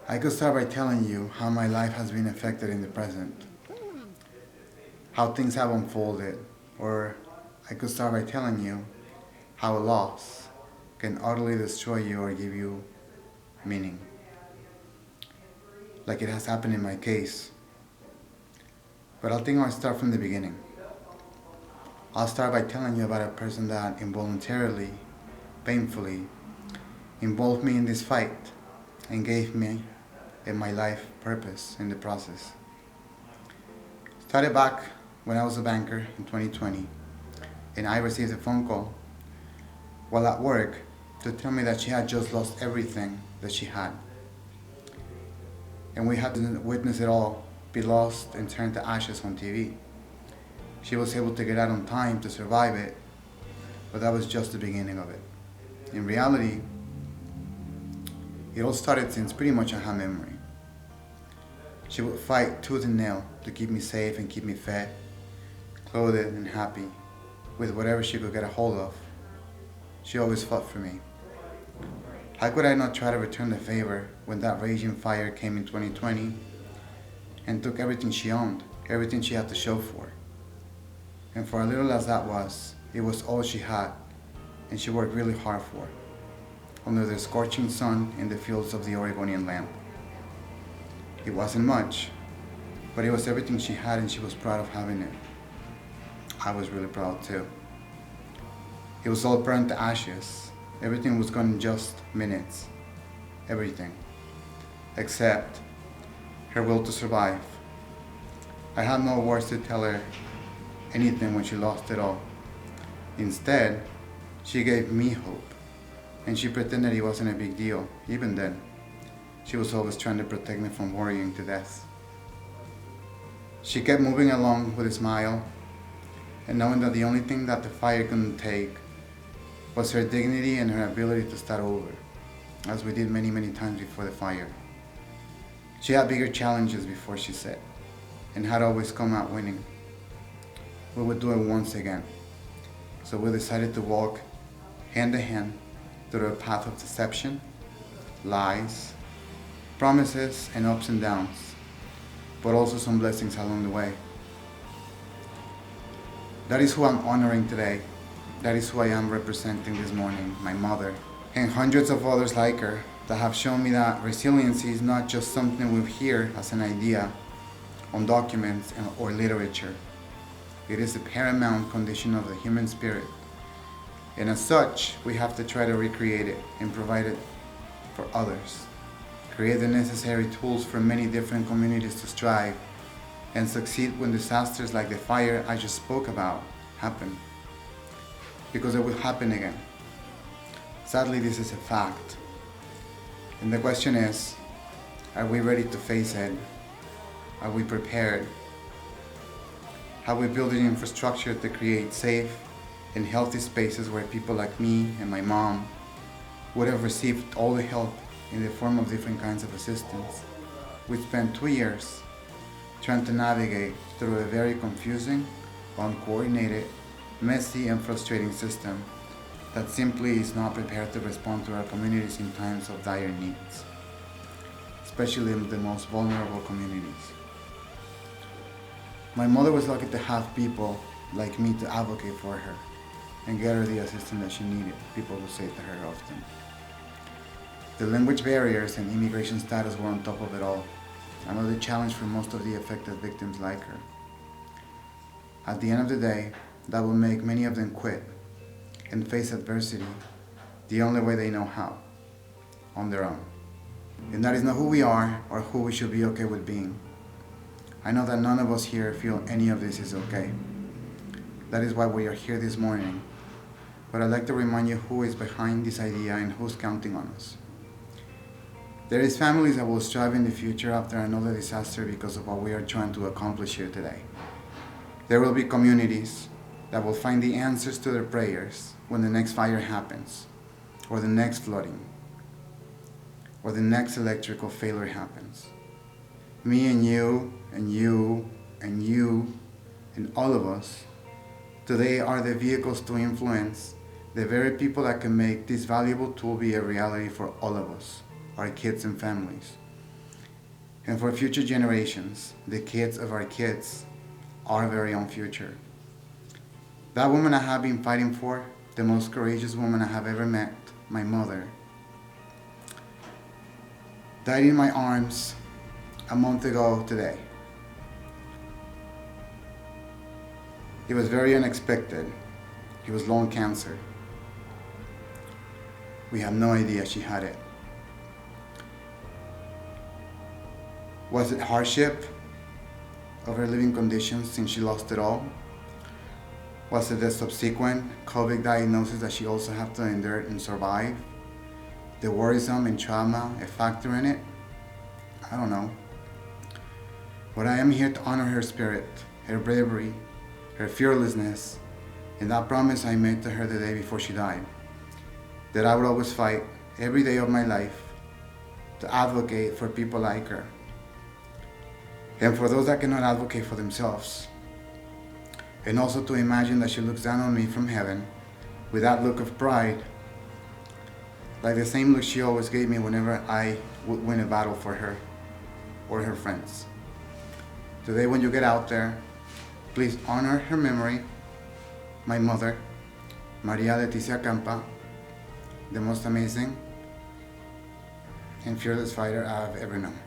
I could start by telling you how my life has been affected in the present, how things have unfolded, or I could start by telling you how a loss can utterly destroy you or give you meaning, like it has happened in my case. But I think I'll start from the beginning. I'll start by telling you about a person that involuntarily, painfully, involved me in this fight and gave me and my life purpose in the process. Started back when I was a banker in 2020, and I received a phone call while at work to tell me that she had just lost everything that she had. And we had to witness it all be lost and turned to ashes on TV. She was able to get out on time to survive it, but that was just the beginning of it. In reality, it all started since pretty much I have memory. She would fight tooth and nail to keep me safe and keep me fed, clothed and happy with whatever she could get a hold of. She always fought for me. How could I not try to return the favor when that raging fire came in 2020 and took everything she owned, everything she had to show for? And for as little as that was, it was all she had, and she worked really hard for, under the scorching sun in the fields of the Oregonian land. It wasn't much, but it was everything she had, and she was proud of having it. I was really proud too. It was all burned to ashes. Everything was gone in just minutes. Everything. Except her will to survive. I had no words to tell her anything when she lost it all. Instead, she gave me hope, and she pretended it wasn't a big deal. Even then, she was always trying to protect me from worrying to death. She kept moving along with a smile, and knowing that the only thing that the fire couldn't take was her dignity and her ability to start over, as we did many, many times before the fire. She had bigger challenges before, she said, and had always come out winning. We would do it once again. So we decided to walk hand in hand through a path of deception, lies, promises, and ups and downs, but also some blessings along the way. That is who I'm honoring today. That is who I am representing this morning, my mother, and hundreds of others like her that have shown me that resiliency is not just something we hear as an idea on documents or literature. It is the paramount condition of the human spirit. And as such, we have to try to recreate it and provide it for others. Create the necessary tools for many different communities to strive and succeed when disasters like the fire I just spoke about happen. Because it will happen again. Sadly, this is a fact. And the question is, are we ready to face it? Are we prepared? Have we built an infrastructure to create safe and healthy spaces where people like me and my mom would have received all the help in the form of different kinds of assistance? We spent 2 years trying to navigate through a very confusing, uncoordinated, messy and frustrating system that simply is not prepared to respond to our communities in times of dire needs, especially in the most vulnerable communities. My mother was lucky to have people like me to advocate for her and get her the assistance that she needed, people who say to her often. The language barriers and immigration status were on top of it all, another challenge for most of the affected victims like her. At the end of the day, that will make many of them quit and face adversity the only way they know how, on their own. And that is not who we are or who we should be okay with being. I know that none of us here feel any of this is okay. That is why we are here this morning. But I'd like to remind you who is behind this idea and who's counting on us. There is families that will strive in the future after another disaster because of what we are trying to accomplish here today. There will be communities that will find the answers to their prayers when the next fire happens, or the next flooding, or the next electrical failure happens. Me and you, and you, and you, and all of us, today are the vehicles to influence the very people that can make this valuable tool be a reality for all of us, our kids and families. and for future generations, the kids of our kids, our very own future. That woman I have been fighting for, the most courageous woman I have ever met, my mother, died in my arms a month ago today. It was very unexpected. It was lung cancer. We have no idea she had it. Was it hardship of her living conditions since she lost it all? Was it the subsequent COVID diagnosis that she also had to endure and survive? The worrisome and trauma a factor in it? I don't know. But I am here to honor her spirit, her bravery, her fearlessness, and that promise I made to her the day before she died, that I would always fight every day of my life to advocate for people like her, and for those that cannot advocate for themselves, and also to imagine that she looks down on me from heaven with that look of pride, like the same look she always gave me whenever I would win a battle for her or her friends. Today when you get out there, please honor her memory, my mother, Maria Leticia Campa, the most amazing and fearless fighter I've ever known.